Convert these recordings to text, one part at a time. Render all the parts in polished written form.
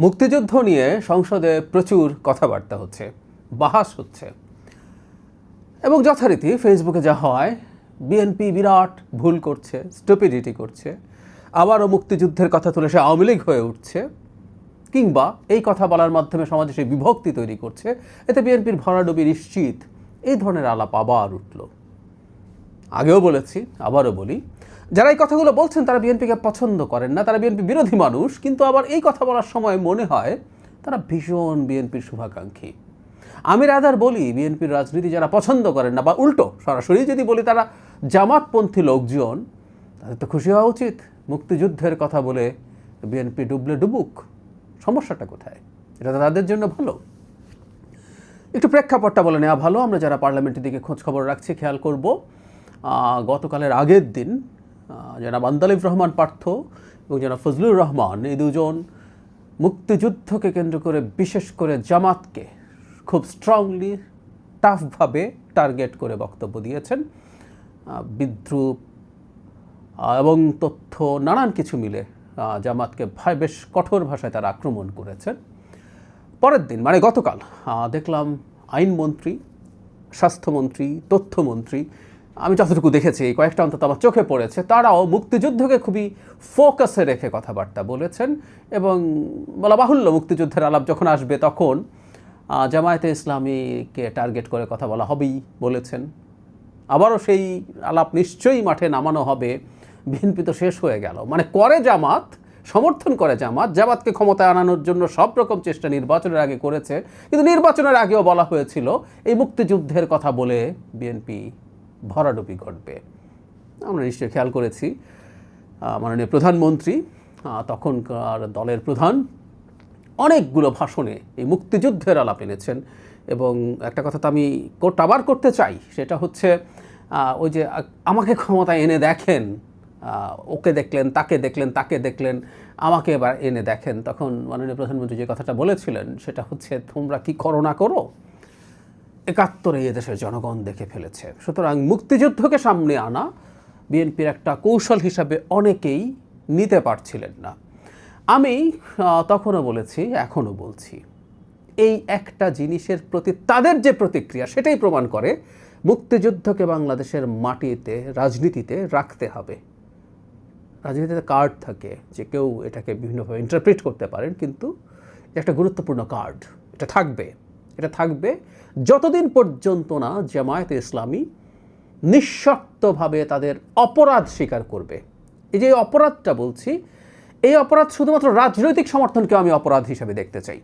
মুক্তিযুদ্ধ নিয়ে সংসদে প্রচুর কথাবার্তা হচ্ছে, বাহাস হচ্ছে এবং যথারীতি ফেসবুকে যা হয়, বিএনপি বিরাট ভুল করছে, স্টুপিডিটি করছে, আবারও মুক্তিযুদ্ধের কথা তুলে সে আওয়ামী লীগ হয়ে উঠছে, কিংবা এই কথা বলার মাধ্যমে সমাজে সেই বিভক্তি তৈরি করছে, এতে বিএনপির ভরাডুবি নিশ্চিত, এই ধরনের আলাপ আবার উঠল। আগেও বলেছি, আবারও বলি, যারা এই কথাগুলো বলছেন তারা বিএনপিকে পছন্দ করেন না, তারা বিএনপি বিরোধী মানুষ, কিন্তু আবার এই কথা বলার সময় মনে হয় তারা ভীষণ বিএনপির শুভাকাঙ্ক্ষী। আমি রাদার বলি, বিএনপির রাজনীতি যারা পছন্দ করেন না, বা উল্টো সরাসরি যদি বলি তারা জামাতপন্থী লোকজন, তাদের তো খুশি হওয়া উচিত। মুক্তিযুদ্ধের কথা বলে বিএনপি ডুবলে ডুবুক, সমস্যাটা কোথায়? এটা তো তাদের জন্য ভালো। একটু প্রেক্ষাপটটা বলে নেওয়া ভালো। আমরা যারা পার্লামেন্টের দিকে খোঁজ খবর রাখছি খেয়াল করব, গতকালের আগের দিন জনাব আন্দালিব রহমান পার্থ এবং জনাব ফজলুর রহমান, এই দুজন মুক্তিযুদ্ধকে কেন্দ্র করে বিশেষ করে জামাতকে খুব স্ট্রংলি, টাফভাবে টার্গেট করে বক্তব্য দিয়েছেন। বিদ্রুপ এবং তথ্য নানান কিছু মিলে জামাতকে বেশ কঠোর ভাষায় তারা আক্রমণ করেছেন। পরের দিন মানে গতকাল দেখলাম আইনমন্ত্রী, স্বাস্থ্যমন্ত্রী, তথ্যমন্ত্রী, আমি যতটুকু দেখেছি এই কয়েকটা অন্তত আমার চোখে পড়েছে, তারাও মুক্তিযুদ্ধকে খুবই ফোকাসে রেখে কথাবার্তা বলেছেন। এবং বলা বাহুল্য, মুক্তিযুদ্ধের আলাপ যখন আসবে তখন জামায়াতে ইসলামীকে টার্গেট করে কথা বলা হবেই বলেছেন। আবারও সেই আলাপ নিশ্চয়ই মাঠে নামানো হবে। বিএনপি তো শেষ হয়ে গেল, মানে করে জামাত, সমর্থন করে জামাত, জামাতকে ক্ষমতায় আনানোর জন্য সব রকম চেষ্টা নির্বাচনের আগে করেছে, কিন্তু নির্বাচনের আগেও বলা হয়েছিল এই মুক্তিযুদ্ধের কথা বলে বিএনপি ভরাডুবি ঘটবে। আমরা নিশ্চয়ই খেয়াল করেছি মাননীয় প্রধানমন্ত্রী, তখনকার দলের প্রধান, অনেকগুলো ভাষণে এই মুক্তিযুদ্ধের আলাপ এনেছেন। এবং একটা কথা তো আমি আবার করতে চাই, সেটা হচ্ছে ওই যে আমাকে ক্ষমতায় এনে দেখেন, ওকে দেখলেন, তাকে দেখলেন, তাকে দেখলেন, আমাকে এবার এনে দেখেন। তখন মাননীয় প্রধানমন্ত্রী যে কথাটা বলেছিলেন সেটা হচ্ছে, তোমরা কি করো না করো, ৭১ এদেশের জনগণ দেখে ফেলেছে। সুতরাং মুক্তিযুদ্ধকে সামনে আনা বিএনপির একটা কৌশল হিসাবে অনেকেই নিতে পারছিলেন না। আমি তখনও বলেছি, এখনও বলছি, এই একটা জিনিসের প্রতি তাদের যে প্রতিক্রিয়া সেটাই প্রমাণ করে মুক্তিযুদ্ধকে বাংলাদেশের মাটিতে, রাজনীতিতে রাখতে হবে। রাজনীতিতে কার্ড থাকে, যে কেউ এটাকে বিভিন্নভাবে ইন্টারপ্রিট করতে পারেন, কিন্তু একটা গুরুত্বপূর্ণ কার্ড, এটা থাকবে। এটা থাকবে যতদিন পর্যন্ত না জামায়াতে ইসলামী নিঃশর্তভাবে তাদের অপরাধ স্বীকার করবে। এই যে অপরাধটা বলছি, এই অপরাধ শুধুমাত্র রাজনৈতিক সমর্থনকেও আমি অপরাধ হিসেবে দেখতে চাই।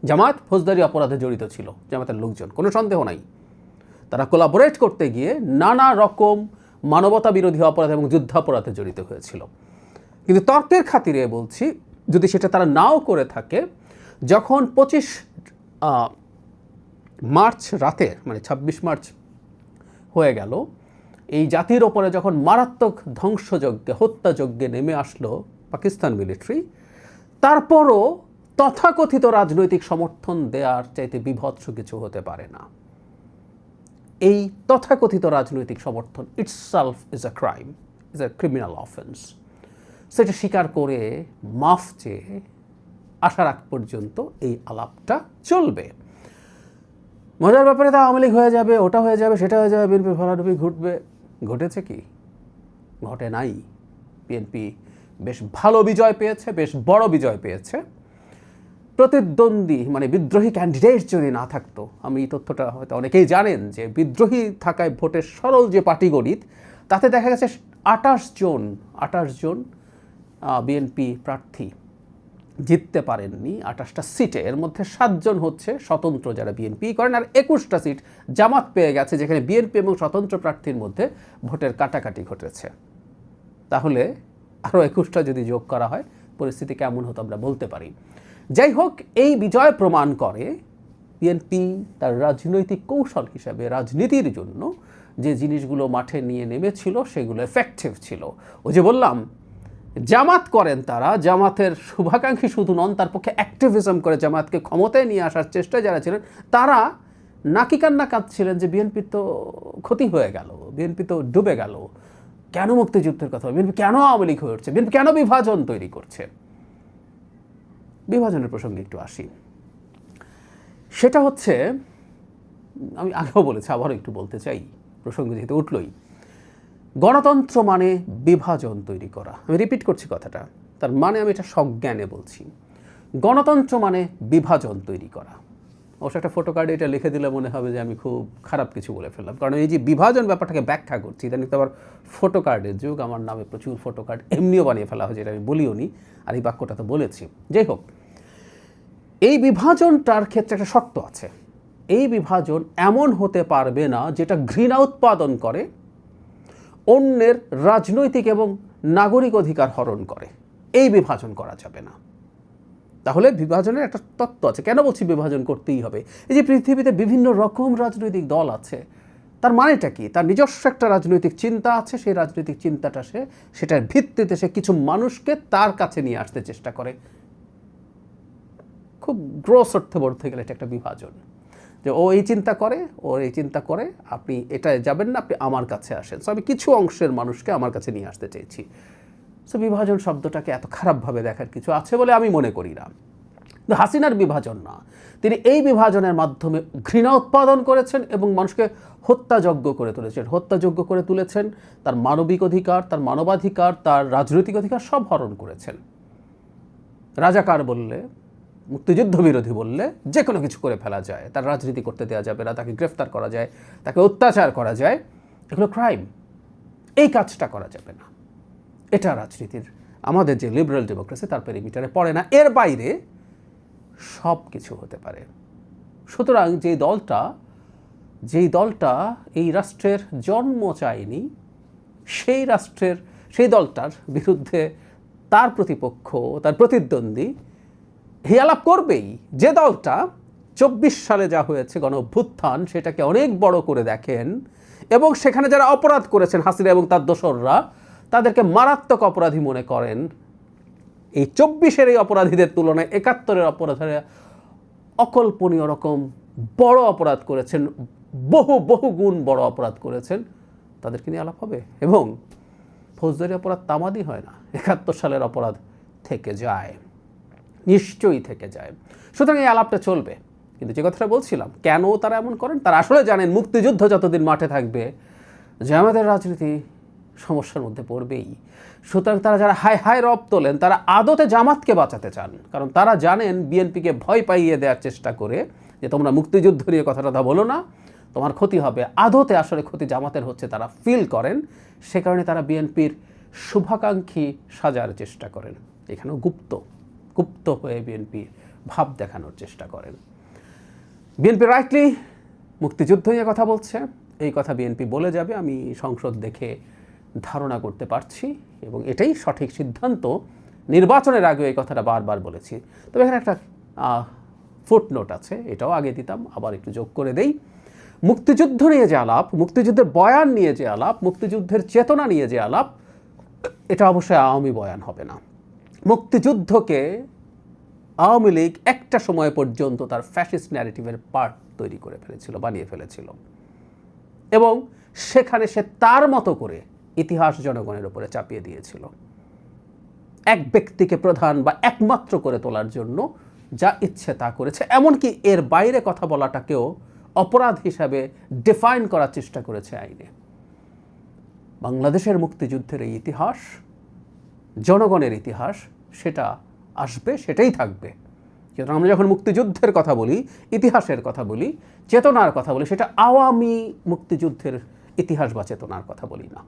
জামায়াত ফৌজদারি অপরাধে জড়িত ছিল, জামায়াতের লোকজন, কোনো সন্দেহ নাই। তারা কোলাবোরেট করতে গিয়ে নানা রকম মানবতা বিরোধী অপরাধ এবং যুদ্ধাপরাধে জড়িত হয়েছিল। কিন্তু তর্কের খাতিরে বলছি, যদি সেটা তারা নাও করে থাকে, যখন 25 মার্চ রাতে, মানে 26 মার্চ হয়ে গেল, এই জাতির ওপরে যখন মারাত্মক ধ্বংসযজ্ঞে, হত্যাযজ্ঞে নেমে আসলো পাকিস্তান মিলিটারি, তারপরও তথাকথিত রাজনৈতিক সমর্থন দেওয়ার চাইতে বিভৎস কিছু হতে পারে না। এই তথাকথিত রাজনৈতিক সমর্থন itself is a crime, is a criminal offence. সেটা স্বীকার করে মাফ চেয়ে আসার আগ পর্যন্ত এই আলাপটা চলবে। মজার ব্যাপারে তা আওয়ামী লীগ হয়ে যাবে, ওটা হয়ে যাবে, সেটা হয়ে যাবে, বিএনপি ভরাডুবি ঘটবে। ঘটেছে কি? ঘটে নাই। বিএনপি বেশ ভালো বিজয় পেয়েছে, বেশ বড় বিজয় পেয়েছে। প্রতিদ্বন্দ্বী মানে বিদ্রোহী ক্যান্ডিডেট যদি না থাকতো, আমি এই তথ্যটা হয়তো অনেকেই জানেন, যে বিদ্রোহী থাকায় ভোটের সরল যে পাটিগণিত, তাতে দেখা গেছে 28 জন বিএনপি প্রার্থী জিততে পারেননি 28টা সিটে। এর মধ্যে 7 জন হচ্ছে স্বতন্ত্র, যারা বিএনপি করেন, আর 21টা সিট জামাত পেয়ে গেছে, যেখানে বিএনপি এবং স্বতন্ত্র প্রার্থীর মধ্যে ভোটের কাটাকাটি ঘটেছে। তাহলে আরও 21টা যদি যোগ করা হয়, পরিস্থিতি কেমন হতো আমরা বলতে পারি। যাই হোক, এই বিজয় প্রমাণ করে বিএনপি তার রাজনৈতিক কৌশল হিসাবে, রাজনীতির জন্য যে জিনিসগুলো মাঠে নিয়ে নেমেছিল সেগুলো এফেক্টিভ ছিল। ওই যে বললাম, জামাত করেন তারা, জামাতের শুভাকাঙ্ক্ষী শুধু নন, তার পক্ষে অ্যাক্টিভিজম করে জামাতকে ক্ষমতায় নিয়ে আসার চেষ্টায় যারা ছিলেন, তারা নাকি কান্না কাঁদছিলেন যে বিএনপির তো ক্ষতি হয়ে গেল, বিএনপি তো ডুবে গেল, কেন মুক্তিযুদ্ধের কথা, বিএনপি কেন আওয়ামী লীগ হয়ে উঠছে, বিএনপি কেন বিভাজন তৈরি করছে। বিভাজনের প্রসঙ্গে একটু আসি। সেটা হচ্ছে, আমি আগেও বলেছি, আবারও একটু বলতে চাই, প্রসঙ্গ যেহেতু উঠলই, গণতন্ত্র মানে বিভাজন তৈরি করা। আমি রিপিট করছি কথাটা, তার মানে আমি এটা সজ্ঞানে বলছি। গণতন্ত্র মানে বিভাজন তৈরি করা। অবশ্য একটা ফটো কার্ডে এটা লিখে দিলে মনে হবে যে আমি খুব খারাপ কিছু বলে ফেললাম, কারণ এই যে বিভাজন ব্যাপারটাকে ব্যাখ্যা করছি, ইদানিং তো আবার ফটো কার্ডের যুগ, আমার নামে প্রচুর ফটো কার্ড এমনিও বানিয়ে ফেলা হয়, যেটা আমি বলিও নি, আর এই বাক্যটা তো বলেছি। যাই হোক, এই বিভাজনটার ক্ষেত্রে একটা শর্ত আছে। এই বিভাজন এমন হতে পারবে না যেটা ঘৃণা উৎপাদন করে, অন্যের রাজনৈতিক এবং নাগরিক অধিকার হরণ করে। এই বিভাজন করা যাবে না। তাহলে বিভাজনের একটা তত্ত্ব আছে। কেন বলছি বিভাজন করতেই হবে? এই যে পৃথিবীতে বিভিন্ন রকম রাজনৈতিক দল আছে, তার মানেটা কি? তার নিজস্ব একটা রাজনৈতিক চিন্তা আছে, সেই রাজনৈতিক চিন্তাটা সেটার ভিত্তিতে সে কিছু মানুষকে তার কাছে নিয়ে আসতে চেষ্টা করে। খুব গ্রোস অর্থে বলতে গেলে এটা একটা বিভাজন, যে ও এই চিন্তা করে, ওর এই চিন্তা করে, আপনি এটা যাবেন না, আপনি আমার কাছে আসেন। সো আমি কিছু অংশের মানুষকে আমার কাছে নিয়ে আসতে চেয়েছি। সো বিভাজন শব্দটাকে এত খারাপভাবে দেখার কিছু আছে বলে আমি মনে করি না। কিন্তু হাসিনার বিভাজন না, তিনি এই বিভাজনের মাধ্যমে ঘৃণা উৎপাদন করেছেন এবং মানুষকে হত্যাযোগ্য করে তুলেছেন। হত্যাযোগ্য করে তুলেছেন, তার মানবিক অধিকার, তার মানবাধিকার, তার রাজনৈতিক অধিকার সব হরণ করেছেন। রাজাকার বললে, মুক্তিযুদ্ধ বিরোধী বললে যে কোনো কিছু করে ফেলা যায়, তার রাজনীতি করতে দেওয়া যাবে না, তাকে গ্রেফতার করা যায়, তাকে অত্যাচার করা যায়, এগুলো ক্রাইম। এই কাজটা করা যাবে না। এটা রাজনীতির, আমাদের যে লিবারেল ডেমোক্রেসি তার পেরিমিটারে পড়ে না। এর বাইরে সব কিছু হতে পারে। সুতরাং যেই দলটা এই রাষ্ট্রের জন্ম চায়নি, সেই দলটার বিরুদ্ধে তার প্রতিপক্ষ, তার প্রতিদ্বন্দ্বী হিয়ালাপ করবেই। যে দলটা 24 সালে যা হয়েছে গণ অভ্যুত্থান, সেটাকে অনেক বড় করে দেখেন এবং সেখানে যারা অপরাধ করেছেন, হাসিনা এবং তার দোসররা, তাদেরকে মারাত্মক অপরাধী মনে করেন। এই 24-এর এই অপরাধীদের তুলনায় 71-এর অপরাধীরা অকল্পনীয় রকম বড় অপরাধ করেছেন, বহু গুণ বড় অপরাধ করেছেন, তাদেরকে নিয়ে আলাপ হবে। এবং ফৌজদারি অপরাধ তামাদি হয় না, 71 সালের অপরাধ থেকে যায়, নিশ্চয়ই থেকে যায়। সুতরাং এই আলাপটা চলবে। কিন্তু যে কথাটা বলছিলাম, কেন তারা এমন করেন, তারা আসলে জানেন মুক্তিযুদ্ধ যতদিন মাঠে থাকবে, জামাতের রাজনীতি সমস্যার মধ্যে পড়বেই। সুতরাং তারা যারা হায় রব তোলেন, তারা আদতে জামাতকে বাঁচাতে চান, কারণ তারা জানেন বিএনপিকে ভয় পাইয়ে দেওয়ার চেষ্টা করে যে তোমরা মুক্তিযুদ্ধ নিয়ে কথাটা বলো না, তোমার ক্ষতি হবে। আদতে আসলে ক্ষতি জামাতের হচ্ছে, তারা ফিল করেন। সে কারণে তারা বিএনপির শুভাকাঙ্ক্ষী সাজার চেষ্টা করেন। এখানেও গুপ্ত হয়ে বিএনপির ভাব দেখানোর চেষ্টা করেন। বিএনপি রাইটলি মুক্তিযুদ্ধ নিয়ে কথা বলছে, এই কথা বিএনপি বলে যাবে, আমি সংসদ দেখে ধারণা করতে পারছি, এবং এটাই সঠিক সিদ্ধান্ত। নির্বাচনের আগে এই কথাটা বারবার বলেছি। তবে এখানে একটা ফুটনোট আছে, এটাও আগে দিতাম, আবার একটু যোগ করে দেই। মুক্তিযুদ্ধ নিয়ে যে আলাপ, মুক্তিযুদ্ধের বয়ান নিয়ে যে আলাপ, মুক্তিযুদ্ধের চেতনা নিয়ে যে আলাপ, এটা অবশ্যই আওয়ামী বয়ান হবে না। মুক্তিযুদ্ধকে আওয়ামী লীগ একটা সময় পর্যন্ত তার ফ্যাসিস্ট ন্যারেটিভের পার্ট তৈরি করে ফেলেছিল, বানিয়ে ফেলেছিল, এবং সেখানে সে তার মতো করে ইতিহাস জনগণের উপরে চাপিয়ে দিয়েছিল, এক ব্যক্তিকে প্রধান বা একমাত্র করে তোলার জন্য যা ইচ্ছে তা করেছে। এমনকি এর বাইরে কথা বলাটাকেও অপরাধ হিসাবে ডিফাইন করার চেষ্টা করেছে আইনে। বাংলাদেশের মুক্তিযুদ্ধের এই ইতিহাস, জনগণের ইতিহাস, সেটা আসবে, সেটাই থাকবে। সুতরাং আমরা যখন মুক্তিযুদ্ধের কথা বলি, ইতিহাসের কথা বলি, চেতনার কথা বলি, সেটা আওয়ামী মুক্তিযুদ্ধের ইতিহাস বা চেতনার কথা বলি না,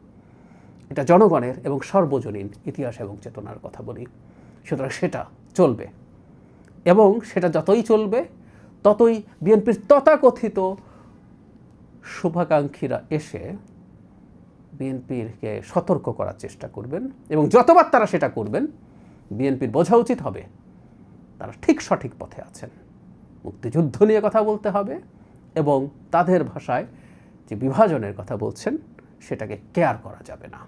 এটা জনগণের এবং সর্বজনীন ইতিহাস এবং চেতনার কথা বলি। সুতরাং সেটা চলবে, এবং সেটা যতই চলবে ততই বিএনপির তথাকথিত শুভাকাঙ্ক্ষীরা এসে বিএনপিকে সতর্ক করার চেষ্টা করবেন, এবং যতবার তারা সেটা করবেন, বিএনপির বোঝা উচিত হবে তারা ঠিক সঠিক পথে আছেন। মুক্তিযুদ্ধ নিয়ে কথা বলতে হবে, এবং তাদের ভাষায় যে বিভাজনের কথা বলছেন সেটাকে কেয়ার করা যাবে না।